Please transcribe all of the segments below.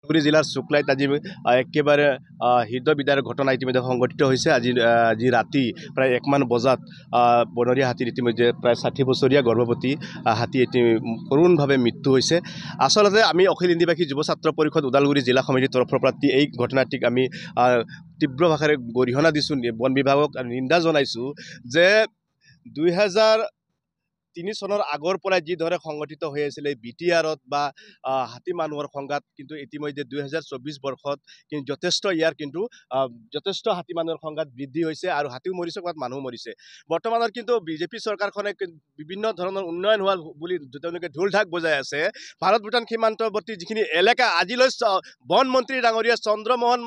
ধুবুৰী জিলাৰ শুক্লাইত আজি একেবাৰে হৃদয়বিদাৰ ঘটনা ইতিমধ্যে সংঘটিত হৈছে। আজি ৰাতি প্ৰায় 1 মান বজাত বনৰীয়া হাতীৰ ইতিমধ্যে প্ৰায় 60 বছৰীয়া গৰ্ভৱতী হাতী কৰোণভাৱে মৃত্যু হৈছে। আচলতে আমি অখিল হিন্দীভাষী যুৱ ছাত্ৰ পৰিষদ ওদালগুৰি জিলা সমিতিৰ তৰফৰ পৰা এই ঘটনাটিক আমি তীব্ৰ ভাষাৰে গৰিহণা দিছোঁ, বন বিভাগক নিন্দা জনাইছোঁ যে 2003 চনৰ আগৰ পৰাই যিদৰে সংগঠিত হৈ আছিলে BTRত বা হাতী মানুহৰ সংঘাত, কিন্তু ইতিমধ্যে 2024 বৰ্ষত কিন্তু যথেষ্ট হাতী মানুহৰ সংঘাত বৃদ্ধি হৈছে আৰু হাতীও মৰিছে, ক'ৰবাত মানুহ মৰিছে। বৰ্তমানৰ কিন্তু বিজেপি চৰকাৰখনে বিভিন্ন ধৰণৰ উন্নয়ন হোৱা বুলি তেওঁলোকে ঢোল ঢাক বজাই আছে। ভাৰত ভূটান সীমান্তৱৰ্তী যিখিনি এলেকা আজিলৈ বন মন্ত্ৰী ডাঙৰীয়া চন্দ্ৰমোহন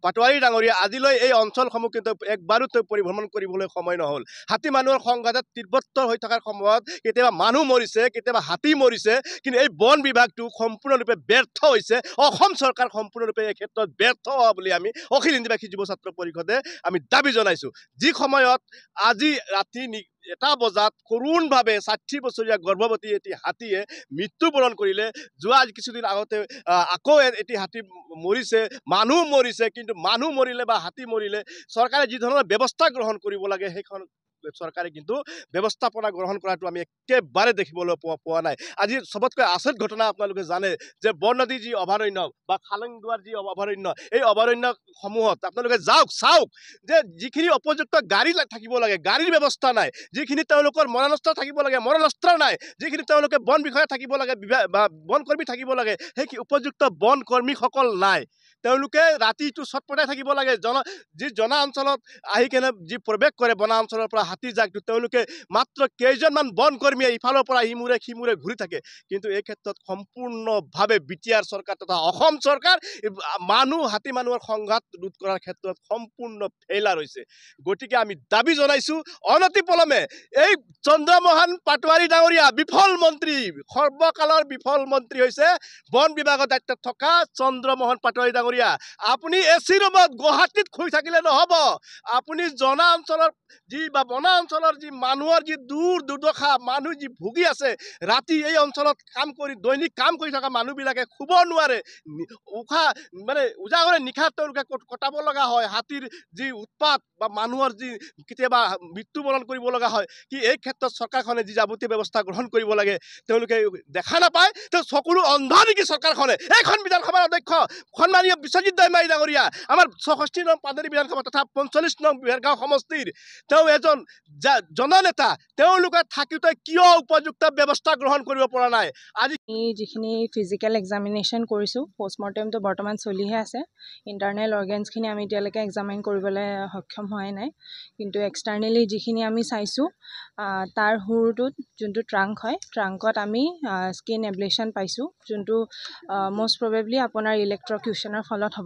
পাটোৱাৰী ডাঙৰীয়া আজিলৈ এই অঞ্চলসমূহ কিন্তু একবাৰো পৰিভ্ৰমণ কৰিবলৈ সময় নহ'ল। হাতী মানুহৰ সংঘাতত তীব্ৰতৰ হৈ থকাৰ সময়ত কেতিয়াবা মানুহ মৰিছে, কেতিয়াবা হাতী মৰিছে, কিন্তু এই বন বিভাগটো সম্পূৰ্ণৰূপে ব্যৰ্থ হৈছে। অসম চৰকাৰ সম্পূৰ্ণৰূপে এই ক্ষেত্ৰত ব্যৰ্থ হোৱা বুলি আমি অখিল হিন্দীভাষী যুৱ ছাত্ৰ পৰিষদে আমি দাবী জনাইছোঁ। যি সময়ত আজি ৰাতি 1 বজাত কৰোণভাৱে 60 বছৰীয়া গৰ্ভৱতী এটি হাতীয়ে মৃত্যুবৰণ কৰিলে, যোৱা কিছুদিন আগতে আকৌ এটি হাতী মৰিছে, মানুহ মৰিছে, কিন্তু মানুহ মৰিলে বা হাতী মৰিলে চৰকাৰে যি ধৰণৰ ব্যৱস্থা গ্ৰহণ কৰিব লাগে সেইখন চৰকাৰে কিন্তু ব্যৱস্থাপনা গ্ৰহণ কৰাটো আমি একেবাৰে দেখিবলৈ পোৱা নাই। আজি চবতকৈ আচৰিত ঘটনা আপোনালোকে জানে যে বৰনদী যি অভয়াৰণ্য বা খালংদুৱাৰ যি অভয়াৰণ্য, এই অভয়াৰণ্যসমূহত আপোনালোকে চাওক যে যিখিনি উপযুক্ত গাড়ী থাকিব লাগে গাড়ীৰ ব্যৱস্থা নাই, যিখিনি তেওঁলোকৰ মৰণাস্ত্ৰ থাকিব লাগে মৰণাস্ত্ৰ নাই, যিখিনি তেওঁলোকে বন বিষয়া থাকিব লাগে বা বন কৰ্মী থাকিব লাগে সেই উপযুক্ত বন কৰ্মীসকল নাই। তেওঁলোকে ৰাতিটো চটপটাই থাকিব লাগে। যি জনা অঞ্চলত আহি কেনে যি প্ৰৱেশ কৰে বনা অঞ্চলৰ পৰা হাতী জাকটো, তেওঁলোকে মাত্ৰ কেইজনমান বন কৰ্মীয়ে ইফালৰ পৰা সিমূৰে ঘূৰি থাকে। কিন্তু এই ক্ষেত্ৰত সম্পূৰ্ণভাৱে BTR চৰকাৰ তথা অসম চৰকাৰ হাতী মানুহৰ সংঘাত ৰোধ কৰাৰ ক্ষেত্ৰত সম্পূৰ্ণ ফেইলাৰ হৈছে। গতিকে আমি দাবী জনাইছোঁ অনতিপলমে এই চন্দ্ৰমোহন পাটোৱাৰী ডাঙৰীয়া বিফল মন্ত্ৰী, সৰ্বকালৰ বিফল মন্ত্ৰী হৈছে বন বিভাগৰ দায়িত্বত থকা চন্দ্ৰমোহন পাটোৱাৰী ডাঙৰীয়া। আপুনি AC ৰুমত গুৱাহাটীত শুই থাকিলে নহ'ব। আপুনি জনা অঞ্চলৰ বনা অঞ্চলৰ যি মানুহৰ যি দুৰ্দশা, মানুহ যি ভুগি আছে, ৰাতি এই অঞ্চলত দৈনিক কাম কৰি থকা মানুহবিলাকে শুব নোৱাৰে, উজাগৰে নিশা তেওঁলোকে কটাব লগা হয়। হাতীৰ যি উৎপাত বা মানুহৰ যি কেতিয়াবা মৃত্যুবৰণ কৰিব লগা হয়, কি এই ক্ষেত্ৰত চৰকাৰখনে যি যাৱতীয় ব্যৱস্থা গ্ৰহণ কৰিব লাগে তেওঁলোকে দেখা নাপায়। তেওঁ চকুৰো অন্ধ নেকি চৰকাৰখনে? এইখন বিধানসভাৰ অধ্যক্ষ সন্মানীয় বিশ্বজিৎ দৈমাৰী ডাঙৰীয়া, আমাৰ 64 নং পানেৰী বিধানসভা তথা 45 নং বেৰগাঁও সমষ্টিৰ তেওঁ এজন জননেতা, তেওঁলোকে থাকোঁতে কিয় উপযুক্ত ব্যৱস্থা গ্ৰহণ কৰিব পৰা নাই? আজি যিখিনি ফিজিকেল এক্সামিনেশ্যন কৰিছোঁ, পষ্টমৰ্টেমটো বৰ্তমান চলিহে আছে। ইণ্টাৰনেল অৰ্গেনছখিনি আমি এতিয়ালৈকে এক্সামিন কৰিবলৈ সক্ষম হোৱাই নাই, কিন্তু এক্সটাৰ্নেলি যিখিনি আমি চাইছোঁ তাৰ সুৰটোত যোনটো ট্ৰাংক হয়, ট্ৰাংকত আমি স্কিন এবলেশ্যন পাইছোঁ, যোনটো মষ্ট প্ৰবেবলি আপোনাৰ ইলেক্ট্ৰকিউশ্যনৰ ফলত হ'ব